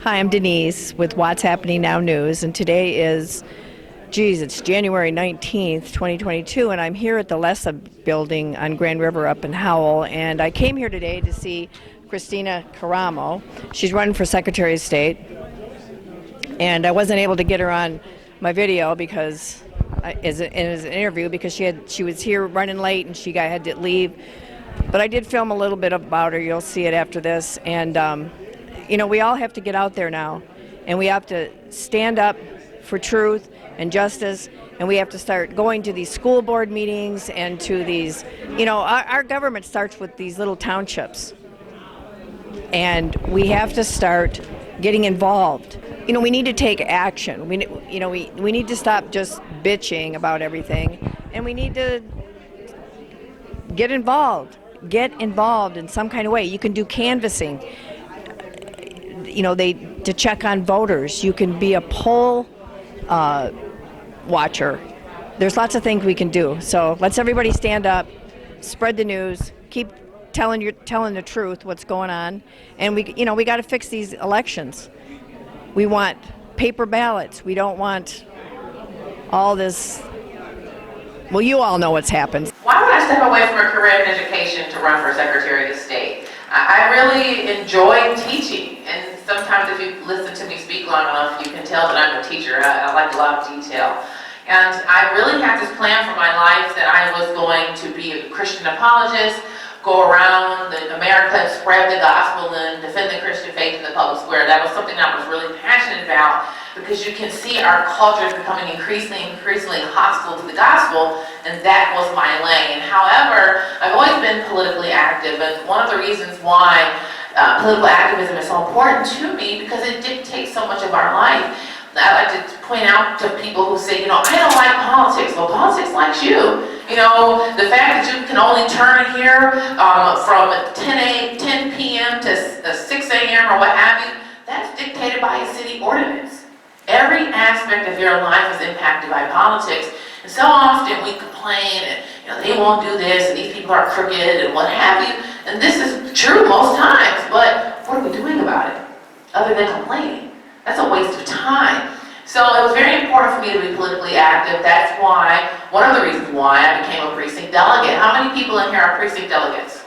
Hi, I'm Denise with What's Happening Now News, and today is, it's January 19th, 2022, and I'm here at the Lessa building on Grand River up in Howell, and I came here today to see Kristina Karamo. She's running for Secretary of State, and I wasn't able to get her on my video because, as an interview, because she was here running late and she had to leave. But I did film a little bit about her. You'll see it after this, and we all have to get out there now, and we have to stand up for truth and justice, and we have to start going to these school board meetings and to these, our government starts with these little townships, and we have to start getting involved. We need to take action. We need to stop just bitching about everything, and we need to get involved. Get involved in some kind of way. You can do canvassing. To check on voters. You can be a poll watcher. There's lots of things we can do. So let's everybody stand up, spread the news, keep telling the truth, what's going on, and we got to fix these elections. We want paper ballots. We don't want all this. Well, you all know what's happened. Why would I step away from a career in education to run for Secretary of State? I really enjoy teaching, and sometimes if you listen to me speak long enough, you can tell that I'm a teacher. I like a lot of detail. And I really had this plan for my life that I was going to be a Christian apologist, go around America and spread the gospel and defend the Christian faith in the public square. That was something that I was really passionate about, because you can see our culture is becoming increasingly hostile to the gospel, and that was my lane. However, I've always been politically active, and one of the reasons why political activism is so important to me, because it dictates so much of our life. I like to point out to people who say, I don't like politics. Well, politics likes you. The fact that you can only turn here from 10 p.m. to 6 a.m. or what have you, that's dictated by a city ordinance. Every aspect of your life is impacted by politics. And so often we complain, and they won't do this, and these people are crooked, and what have you. And this is true most times, but what are we doing about it? Other than complaining. That's a waste of time. So it was very important for me to be politically active. That's why, one of the reasons why I became a precinct delegate. How many people in here are precinct delegates?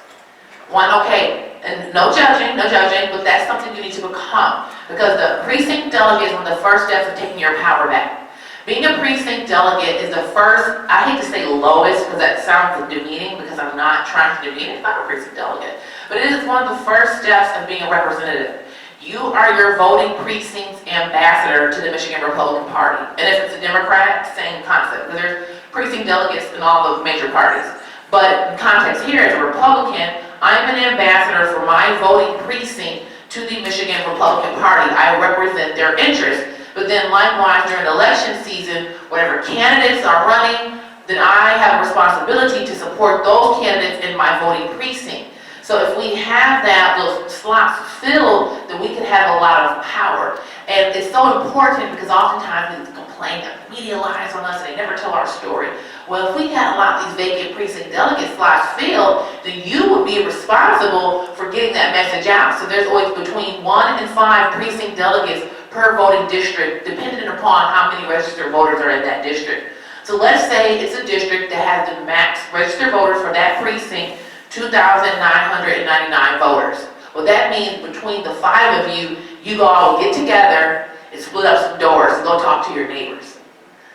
One, okay. And no judging, but that's something you need to become. Because the precinct delegate is one of the first steps of taking your power back. Being a precinct delegate is the first, I hate to say lowest, because that sounds demeaning, because I'm not trying to demean it. I'm a precinct delegate. But it is one of the first steps of being a representative. You are your voting precinct's ambassador to the Michigan Republican Party. And if it's a Democrat, same concept, because there's precinct delegates in all the major parties. But in context here, as a Republican, I'm an ambassador for my voting precinct to the Michigan Republican Party. I represent their interests. But then likewise, during election season, whatever candidates are running, then I have a responsibility to support those candidates in my voting precinct. So if we have those slots filled, then we can have a lot of power. And it's so important, because oftentimes we complain that the media lies on us and they never tell our story. Well, if we had a lot of these vacant precinct delegate slots filled, then you would be responsible for getting that message out. So there's always between 1 and 5 precinct delegates per voting district, depending upon how many registered voters are in that district. So let's say it's a district that has the max registered voters for that precinct, 2,999 voters. Well, that means between the 5 of you, you all get together and split up some doors and go talk to your neighbors.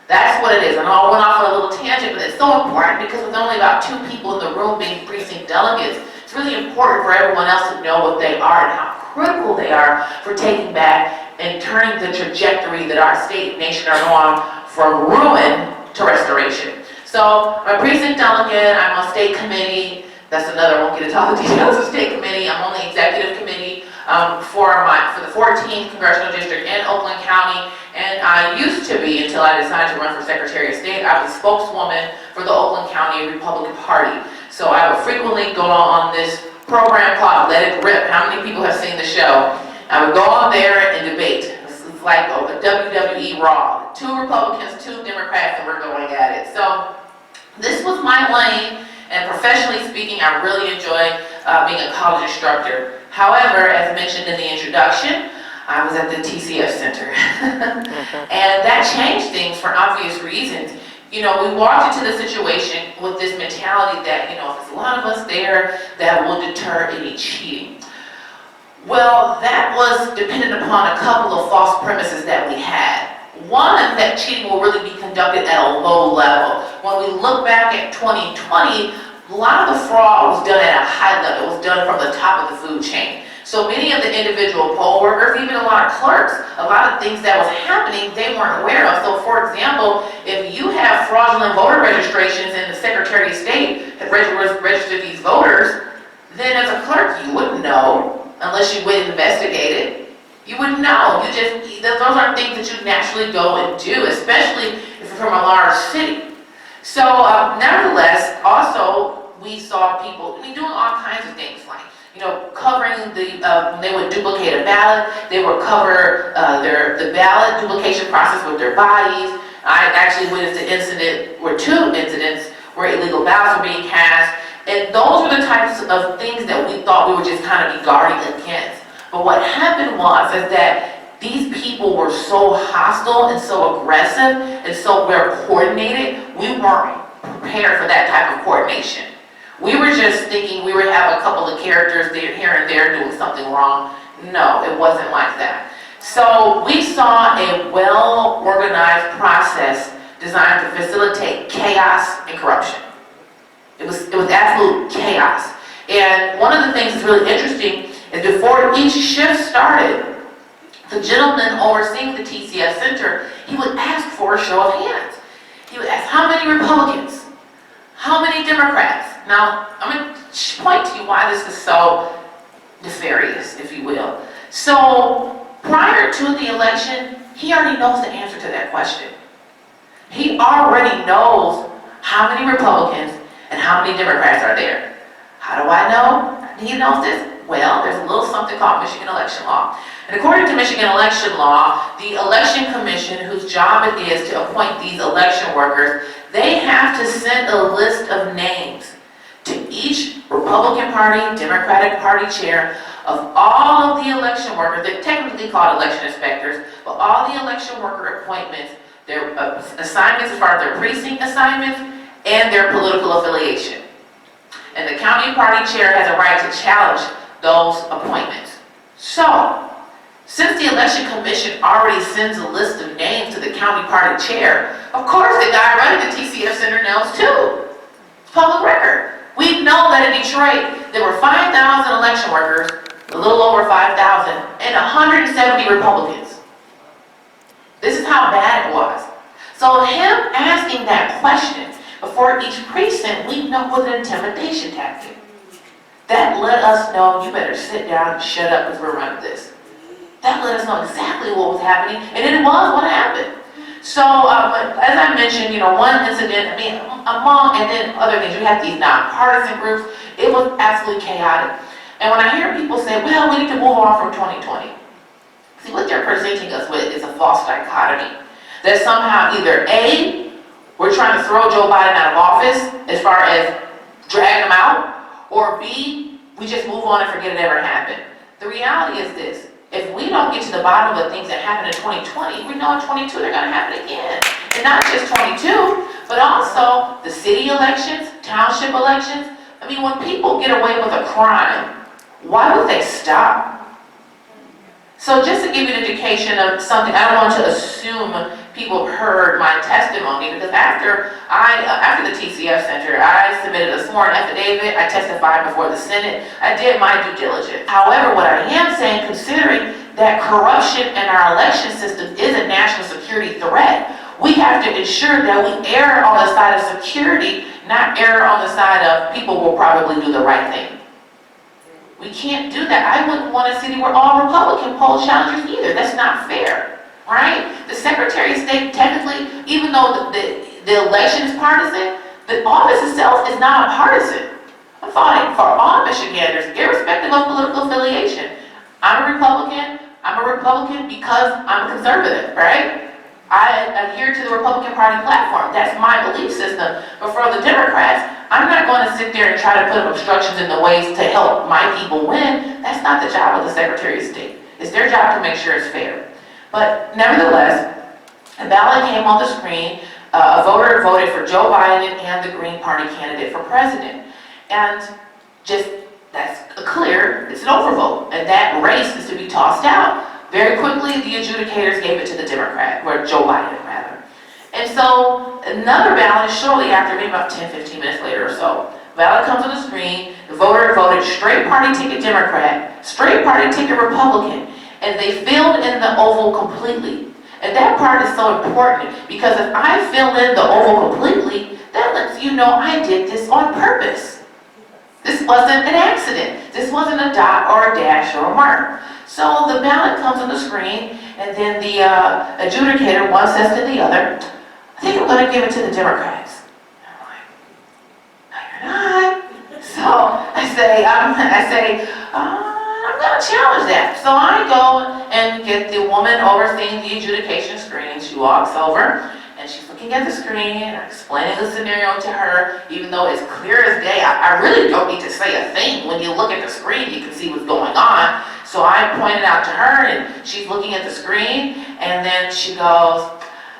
That's what it is. And I went off on a little tangent, but it's so important, because with only about 2 people in the room being precinct delegates, it's really important for everyone else to know what they are and how critical they are for taking back and turning the trajectory that our state and nation are on from ruin to restoration. So I'm a precinct delegate, I'm on state committee. That's another, I won't get into all the details of state committee. I'm on the executive committee for the 14th Congressional District in Oakland County. And I used to be, until I decided to run for Secretary of State, I was a spokeswoman for the Oakland County Republican Party. So I would frequently go on this program called Let It Rip. How many people have seen the show? I would go on there and debate. It's like a WWE Raw. 2 Republicans, 2 Democrats, and we're going at it. So this was my lane. And professionally speaking, I really enjoy being a college instructor. However, as mentioned in the introduction, I was at the TCF Center. And that changed things for obvious reasons. You know, we walked into the situation with this mentality that, you know, if there's a lot of us there, that will deter any cheating. Well, that was dependent upon a couple of false premises that we had. One, that cheating will really be conducted at a low level. When we look back at 2020, a lot of the fraud was done at a high level. It was done from the top of the food chain. So many of the individual poll workers, even a lot of clerks, a lot of things that was happening, they weren't aware of. So for example, if you have fraudulent voter registrations and the Secretary of State had registered these voters, then as a clerk, you wouldn't know unless you went and investigated. You wouldn't know. Those aren't things that you naturally go and do, especially if you're from a large city. So nevertheless, also, we saw people doing all kinds of things, like, you know, covering they would duplicate a ballot, they would cover the ballot duplication process with their bodies. I actually witnessed two incidents where illegal ballots were being cast, and those were the types of things that we thought we would just kind of be guarding against. But what happened was that these people were so hostile and so aggressive and so well coordinated, we weren't prepared for that type of coordination. We were just thinking we would have a couple of characters here and there doing something wrong. No, it wasn't like that. So we saw a well-organized process designed to facilitate chaos and corruption. It was absolute chaos. And one of the things that's really interesting is before each shift started, the gentleman overseeing the TCF Center, he would ask for a show of hands. He would ask, how many Republicans? How many Democrats? Now, I'm going to point to you why this is so nefarious, if you will. So, prior to the election, he already knows the answer to that question. He already knows how many Republicans and how many Democrats are there. How do I know he knows this? Well, there's a little something called Michigan election law. And according to Michigan election law, the election commission, whose job it is to appoint these election workers, they have to send a list of names to each Republican Party, Democratic Party chair of all of the election workers. They're technically called election inspectors, but all the election worker appointments, their assignments as far as their precinct assignments, and their political affiliation. And the county party chair has a right to challenge those appointments. So, since the election commission already sends a list of names to the county party chair, of course the guy running the TCF Center knows too. It's public record. We know that in Detroit, there were 5,000 election workers, a little over 5,000, and 170 Republicans. This is how bad it was. So him asking that question before each precinct, we know was an intimidation tactic. That let us know, you better sit down and shut up because we're running this. That let us know exactly what was happening, and it was what happened. So, as I mentioned, one incident, and then other things, we had these nonpartisan groups. It was absolutely chaotic. And when I hear people say, well, we need to move on from 2020, see, what they're presenting us with is a false dichotomy. That somehow either A, we're trying to throw Joe Biden out of office as far as dragging him out, or B, we just move on and forget it ever happened. The reality is this: if we don't get to the bottom of the things that happened in 2020, we know in 22 they're going to happen again. And not just 22, but also the city elections, township elections. When people get away with a crime, why would they stop? So just to give you an indication of something, I don't want to assume people heard my testimony, because after the TCF Center, I submitted a sworn affidavit, I testified before the Senate, I did my due diligence. However, what I am saying, considering that corruption in our election system is a national security threat, we have to ensure that we err on the side of security, not err on the side of people will probably do the right thing. We can't do that. I wouldn't want a city where all Republican poll challengers either. That's not fair, right? The Secretary of State, technically, even though the election is partisan, the office itself is not partisan. I'm fighting for all Michiganders, irrespective of political affiliation. I'm a Republican because I'm a conservative, right? I adhere to the Republican Party platform. That's my belief system. But for the Democrats, I'm not going to sit there and try to put obstructions in the ways to help my people win. That's not the job of the Secretary of State. It's their job to make sure it's fair. But nevertheless, a ballot came on the screen. A voter voted for Joe Biden and the Green Party candidate for president. And just, that's clear, it's an overvote. And that race is to be tossed out. Very quickly, the adjudicators gave it to the Democrat, or Joe Biden, rather. And so, another ballot shortly after, maybe about 10, 15 minutes later or so. Ballot comes on the screen, the voter voted straight party ticket Democrat, straight party ticket Republican, and they filled in the oval completely. And that part is so important, because if I fill in the oval completely, that lets you know I did this on purpose. This wasn't an accident. This wasn't a dot or a dash or a mark. So the ballot comes on the screen, and then the adjudicator, one says to the other, I think I'm going to give it to the Democrats. And I'm like, no, you're not. So I say, I'm going to challenge that. So I go and get the woman overseeing the adjudication screen. She walks over, and she's looking at the screen, and I'm explaining the scenario to her, even though it's clear as day. I really don't need to say a thing. When you look at the screen, you can see what's going on. So I pointed out to her, and she's looking at the screen, and then she goes,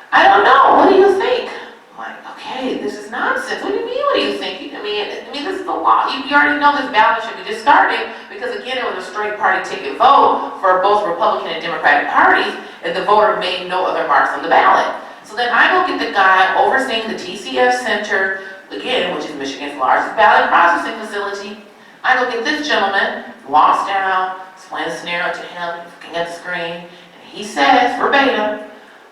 I don't know, what do you think? I'm like, okay, this is nonsense. What do you mean, what do you think? I mean, this is the law. You already know this ballot should be discarded, because again, it was a straight party ticket vote for both Republican and Democratic parties, and the voter made no other marks on the ballot. So then I go get the guy overseeing the TCF Center, again, which is Michigan's largest ballot processing facility. I go get this gentleman, walks down, explains the scenario to him, looking at the screen, and he says, verbatim,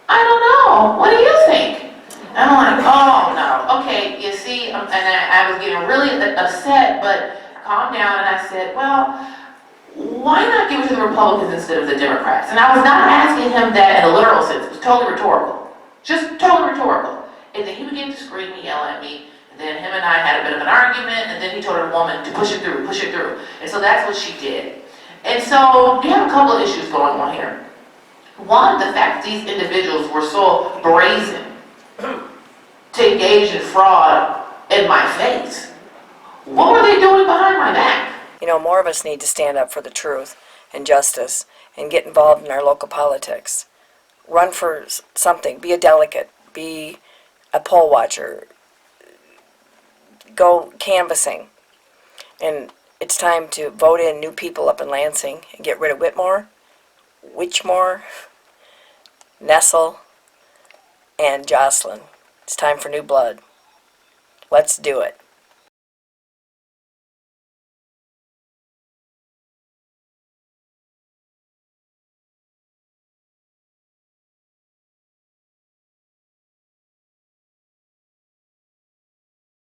I don't know, what do you think? And I'm like, oh no, okay, you see, and I was getting really upset, but calmed down, and I said, well, why not give it to the Republicans instead of the Democrats? And I was not asking him that in a literal sense, it was totally rhetorical. Just totally rhetorical. And then he began to scream and yell at me, and then him and I had a bit of an argument, and then he told a woman to push it through, push it through. And so that's what she did. And so you have a couple of issues going on here. One, the fact that these individuals were so brazen to engage in fraud in my face. What were they doing behind my back? You know, more of us need to stand up for the truth and justice and get involved in our local politics. Run for something. Be a delegate. Be a poll watcher. Go canvassing. And it's time to vote in new people up in Lansing and get rid of Whitmore, Witchmore, Nessel, and Jocelyn. It's time for new blood. Let's do it.